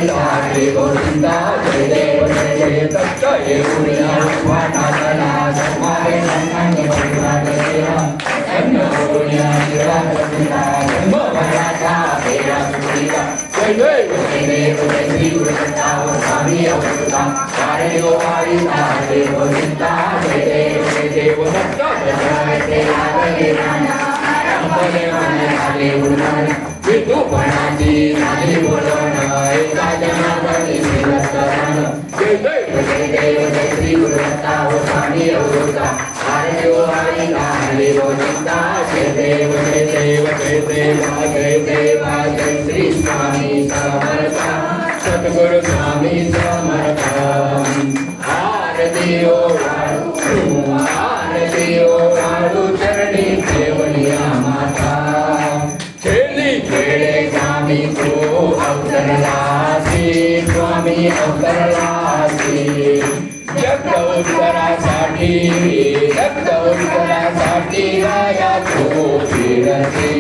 हरे गोविंदा जय देव जय जय तत्त येऊया वाटाला समारे नंदन गोविंदा धन्य होऊया शिवाजीला जन्म भराचा तेरा सुखीला जय देव जय श्री गुरुदत्ता स्वामी अवधूता हरे गोविंदा हरे गोविंदा जय देव दत्त जय तेरा गणना हरे हरे गुरुनानक विठुपणाची झाली बोलण एका जनार्दनी श्रीरत्न जय देव जय श्री गुरुदत्ता स्वामी अवधूता हरे हरे गोविंदा जय देव जय देव जय देव जय देव जय श्री स्वामी समर्थ सद्गुरु स्वामी समर्थ आरती ओ चरणी ठेवलिया माता स्वामी को अवतरलासी स्वामी अवतरलासी जग उत्तरासाठी राया तो फिरते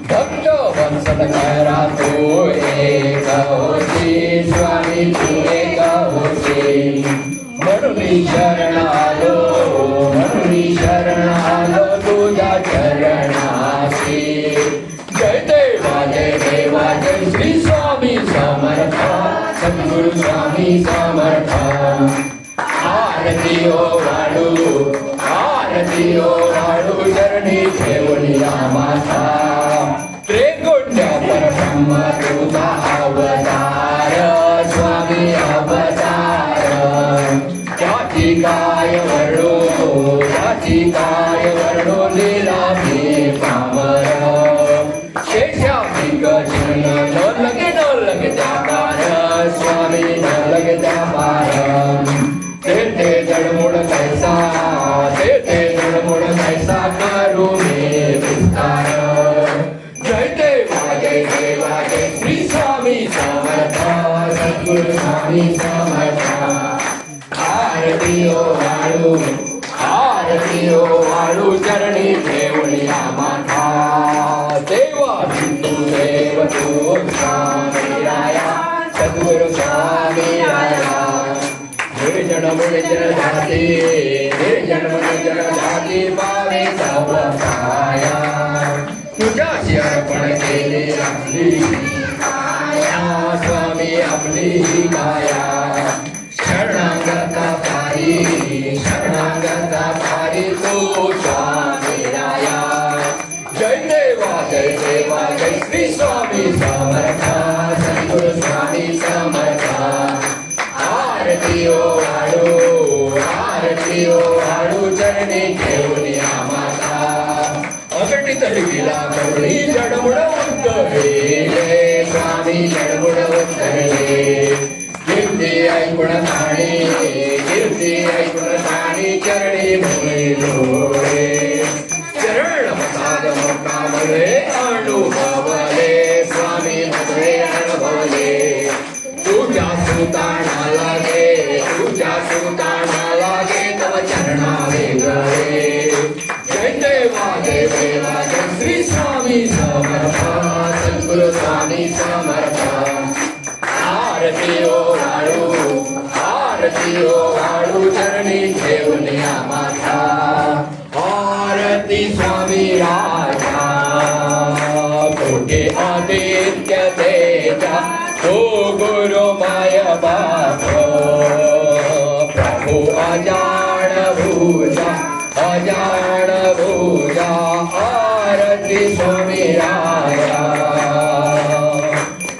भक्त वंशत करा तो एक होती स्वामी तू एक होती म्हणून शरण आलो तुझ्या चरणाशी जय देवा जय श्री स्वामी समर्थ सद्गुरु स्वामी समर्थ आरती ओ वाळू चरणी ठेवलिया माता त्रिगुण्य परब्रह्म तुझा अवतार स्वामी अवतार त्याची काय वर्णो लीला मी पामर शेषापी गजन न लगे जाकार स्वामी न लगे जापार ते जडमुड कैसा करू मी विस्तार जय देवा जय श्री स्वामी समर्थ सद्गुरु स्वामी समर्थ आरती ओ वाळू चरणी ठेवलिया माता देवा बिंदू देव तू स्वामी राया सद्गुरु स्वामी राया निर्जन जाती पावे सब काया तुझ्याशी अर्पण केले आपली काया स्वामी आपली काया शरणागता पारी तो स्वामी राया जय देवा जय श्री स्वामी समर्थ सद्गुरु स्वामी समर्थ आरती ओ वाळू चरणी ठेवलिया माता अगणित लिहिला करुणी जडमुड उतरले स्वामी जडमुड उतरले कीर्ती ऐकून ठाणी चरणी भुले चरण प्रसाद मोकामले अनुभवले स्वामी मधुरे अनुभवले तुझ्या सुताना लागे तव चरणा वेगळे जय देवा जय श्री स्वामी समर्थ सद्गुरु स्वामी समर्थ आरती ओ वाळू चरणी ठेवलिया माता आरती स्वामी राजा कोटे आदित्य तेजा तो गुरु माय बाप प्रभु अजान भूजा आरती स्वामी राया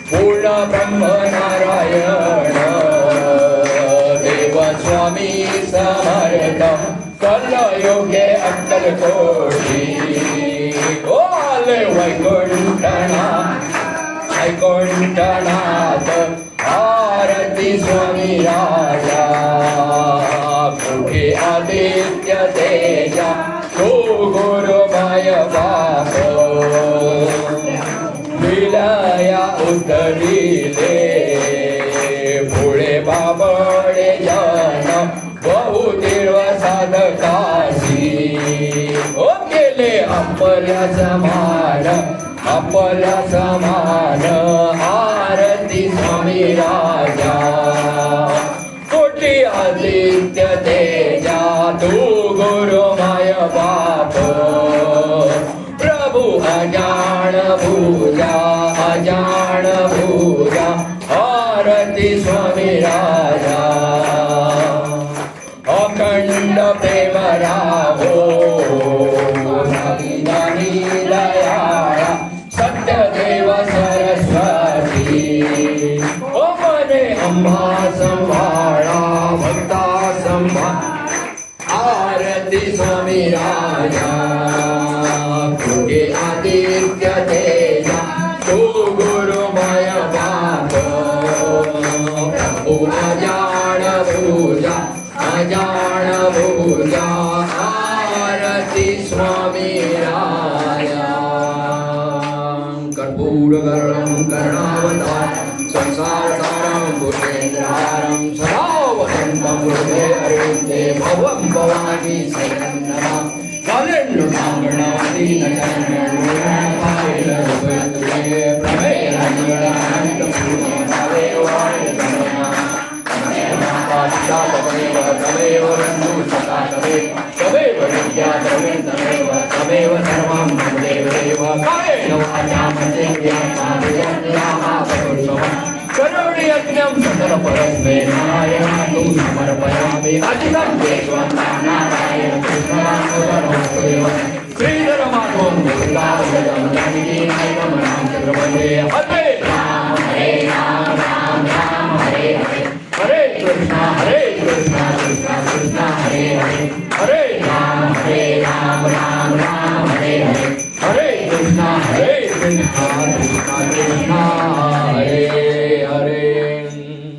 पूर्ण ब्रह्म नारायण देव स्वामी समर्थ कलयुगे अक्कल कोटी ओले वैकुंठनाथ आरती स्वामी राजा मुखे आदित्य तेजा तो गुरु माय बाप विलया उतरिले पुढे बाबडे जन बहुतीर्व साधकाशी ओ केले आपल्या समान आरती आरती स्वामी राजा कोटी आदित्य तेजा तू गुरुमय बाप प्रभु अजान भूजा आरती स्वामी राजा अखंड प्रेम राहो दयाळा सत्यदेव सरस्वती ओ मने अंबा संभाळा भक्ता संभाळ आरती स्वामी राजा तुझे आदित्य तेजा तू गुरुमय बाप प्रभु अजान भूजा आरती स्वामी राजा कर्पूरगर्भं कर्णावतारं संसारसारं भूतेन्द्रहारं सदा वसन्तं हृदये हरिते भवं भवानी शरणं नमामि तमेव सर्वं देवदेव कायेन वाचा करुणयज्ञं सकलपरस्मै नारायणाय समर्पयामि अजितं देवं नारायण श्रीधर माधवं दुर्गावदं जानकीनायकं चक्रवर्ते हरे राम राम राम हरे हरे हरे कृष्णा कृष्णा कृष्णा हरे हरे हरे राम राम राम हरे हरे हरे कृष्णा कृष्णा कृष्णा